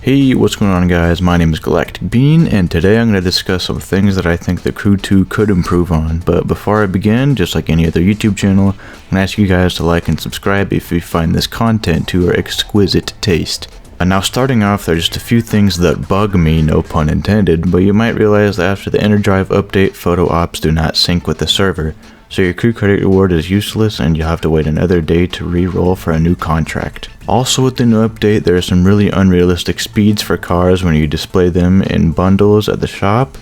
Hey, what's going on guys? My name is Galactic Bean, and today I'm going to discuss some things that I think the Crew 2 could improve on. But before I begin, just like any other YouTube channel, I'm going to ask you guys to like and subscribe if you find this content to your exquisite taste. And now starting off, there are just a few things that bug me, no pun intended, but you might realize that after the Inner Drive update, photo ops do not sync with the server. So your crew credit reward is useless and you'll have to wait another day to re-roll for a new contract. Also with the new update, there are some really unrealistic speeds for cars when you display them in bundles at the shop.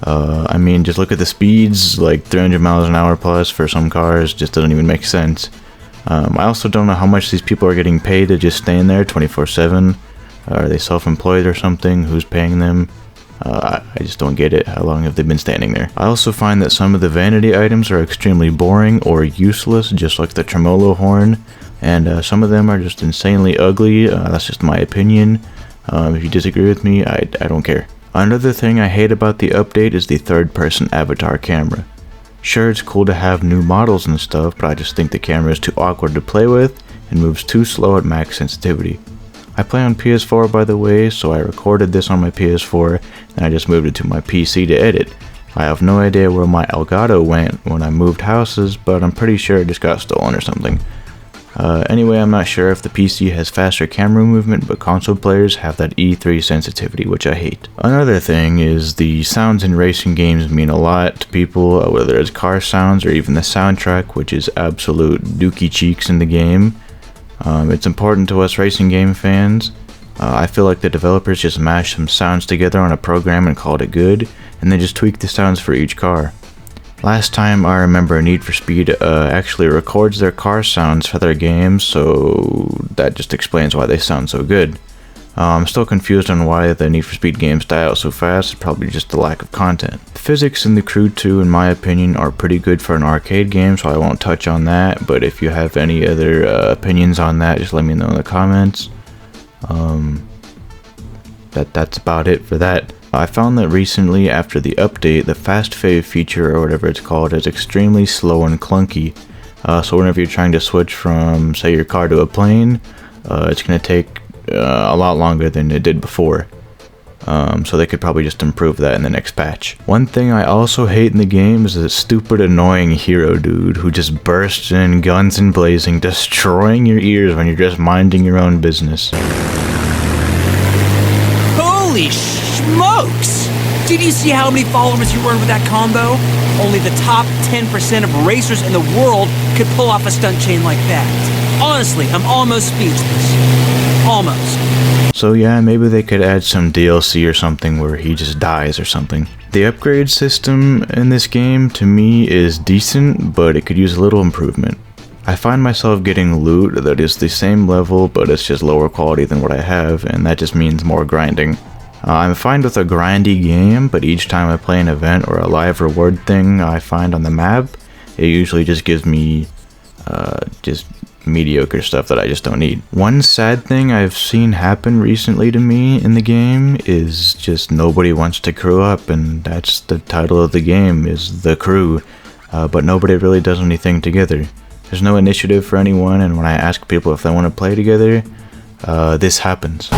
I mean, just look at the speeds, like 300 miles an hour plus for some cars, just doesn't even make sense. I also don't know how much these people are getting paid to just stay in there 24/7. Are they self-employed or something? Who's paying them? I just don't get it. How long have they been standing there? I also find that some of the vanity items are extremely boring or useless, just like the tremolo horn, and some of them are just insanely ugly. That's just my opinion. If you disagree with me, I don't care. Another thing I hate about the update is the third-person avatar camera. Sure, it's cool to have new models and stuff, but I just think the camera is too awkward to play with and moves too slow at max sensitivity. I play on PS4 by the way, so I recorded this on my PS4 and I just moved it to my PC to edit. I have no idea where my Elgato went when I moved houses, but I'm pretty sure it just got stolen or something. Anyway, I'm not sure if the PC has faster camera movement, but console players have that E3 sensitivity, which I hate. Another thing is the sounds in racing games mean a lot to people, whether it's car sounds or even the soundtrack, which is absolute dookie cheeks in the game. It's important to us racing game fans. I feel like the developers just mashed some sounds together on a program and called it good, and then just tweaked the sounds for each car. Last time I remember Need for Speed actually records their car sounds for their games, so that just explains why they sound so good. I'm still confused on why the Need for Speed games die out so fast. It's probably just the lack of content. The physics in the Crew 2, in my opinion, are pretty good for an arcade game, so I won't touch on that, but if you have any other opinions on that, just let me know in the comments. That's about it for that. I found that recently, after the update, the fast fave feature, or whatever it's called, is extremely slow and clunky. So whenever you're trying to switch from, say, your car to a plane, it's going to take a lot longer than it did before. So they could probably just improve that in the next patch. One thing I also hate in the game is the stupid annoying hero dude who just bursts in guns and blazing, destroying your ears when you're just minding your own business. Holy smokes! Did you see how many followers you earned with that combo? Only the top 10% of racers in the world could pull off a stunt chain like that. Honestly, I'm almost speechless. Almost. So yeah, maybe they could add some DLC or something where he just dies or something. The upgrade system in this game, to me, is decent, but it could use a little improvement. I find myself getting loot that is the same level, but it's just lower quality than what I have, and that just means more grinding. I'm fine with a grindy game, but each time I play an event or a live reward thing I find on the map, it usually just gives me just mediocre stuff that I just don't need. One sad thing I've seen happen recently to me in the game is just nobody wants to crew up, and that's the title of the game, is The Crew, but nobody really does anything together. There's no initiative for anyone, and when I ask people if they want to play together, this happens.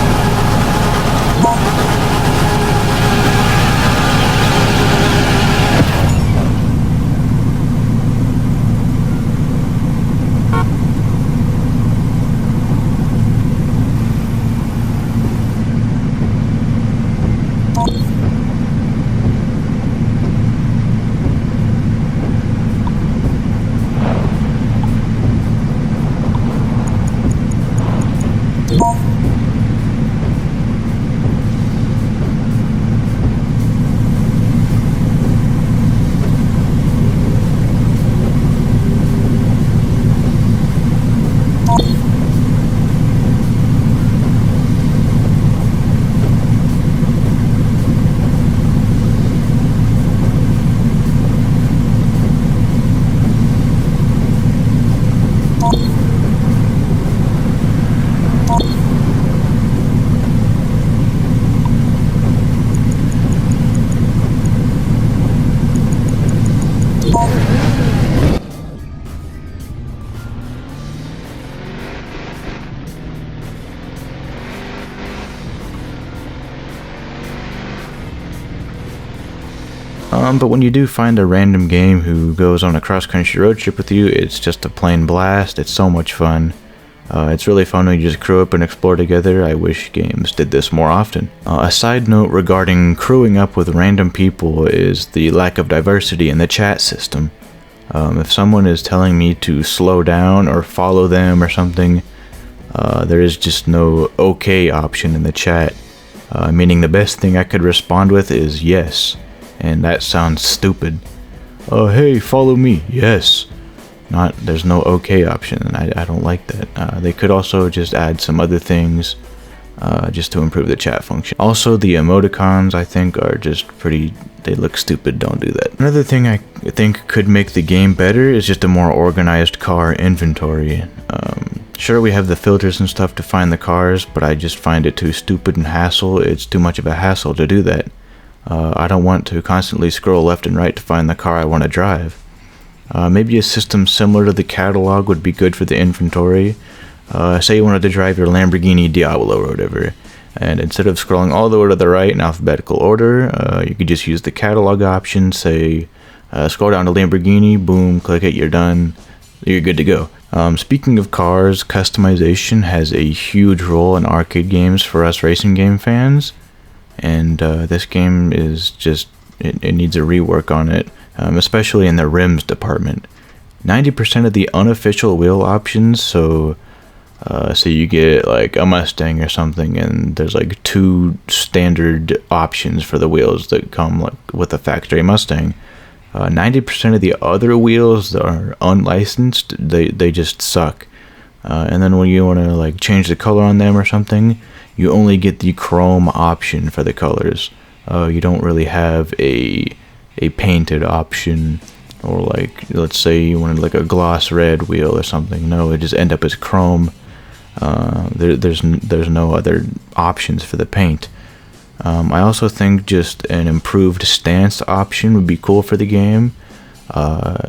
But when you do find a random game who goes on a cross-country road trip with you, it's just a plain blast. It's so much fun. It's really fun when you just crew up and explore together. I wish games did this more often. A side note regarding crewing up with random people is the lack of diversity in the chat system. If someone is telling me to slow down or follow them or something, there is just no okay option in the chat, meaning the best thing I could respond with is yes, and that sounds stupid. Hey, follow me, yes. There's no okay option, and I don't like that. They could also just add some other things just to improve the chat function. Also, the emoticons I think are just they look stupid. Don't do that. Another thing I think could make the game better is just a more organized car inventory. Sure, we have the filters and stuff to find the cars, but I just find it too stupid and hassle. It's too much of a hassle to do that. I don't want to constantly scroll left and right to find the car I want to drive. Maybe a system similar to the catalog would be good for the inventory. Say you wanted to drive your Lamborghini Diablo or whatever, and instead of scrolling all the way to the right in alphabetical order, you could just use the catalog option, say, scroll down to Lamborghini, boom, click it, you're done, you're good to go. Speaking of cars, customization has a huge role in arcade games for us racing game fans, and this game is just, it needs a rework on it, especially in the rims department. 90% of the unofficial wheel options, so you get like a Mustang or something, and there's like 2 standard options for the wheels that come like with a factory Mustang. 90% of the other wheels that are unlicensed, they just suck. And then when you want to like change the color on them or something, you only get the chrome option for the colors. You don't really have a painted option, or like, let's say you wanted like a gloss red wheel or something. No, it just end up as chrome. There's no other options for the paint. I also think just an improved stance option would be cool for the game.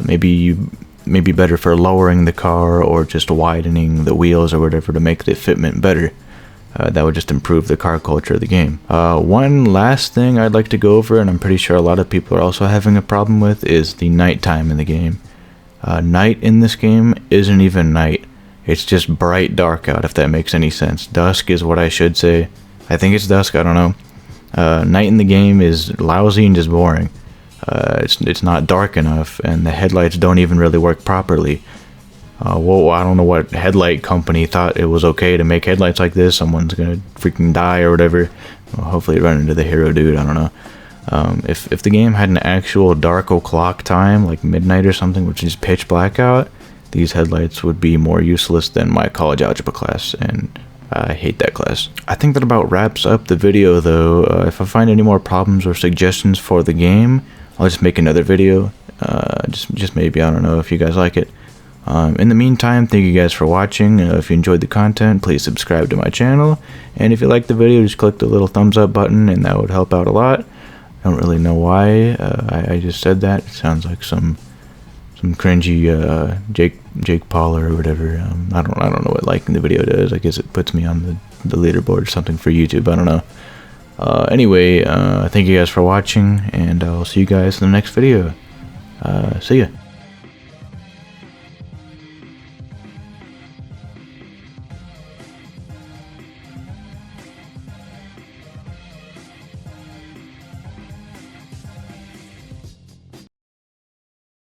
Maybe better for lowering the car or just widening the wheels or whatever to make the fitment better. That would just improve the car culture of the game. One last thing I'd like to go over, and I'm pretty sure a lot of people are also having a problem with, is the nighttime in the game. Night in this game isn't even night. It's just bright dark out, if that makes any sense. Dusk is what I should say. I think it's dusk, I don't know. Night in the game is lousy and just boring. It's not dark enough, and the headlights don't even really work properly. Well, I don't know what headlight company thought it was okay to make headlights like this. Someone's gonna freaking die or whatever. Well, hopefully run into the hero dude, I don't know. If the game had an actual dark o'clock time, like midnight or something, which is pitch black out, these headlights would be more useless than my college algebra class, and I hate that class. I think that about wraps up the video though. If I find any more problems or suggestions for the game, I'll just make another video. Just maybe, I don't know if you guys like it. In the meantime, thank you guys for watching. If you enjoyed the content, please subscribe to my channel. And if you liked the video, just click the little thumbs up button, and that would help out a lot. I don't really know why I just said that. It sounds like some cringy Jake Paul or whatever. I don't know what liking the video does. I guess it puts me on the leaderboard or something for YouTube. I don't know. Anyway, thank you guys for watching, and I'll see you guys in the next video. See ya.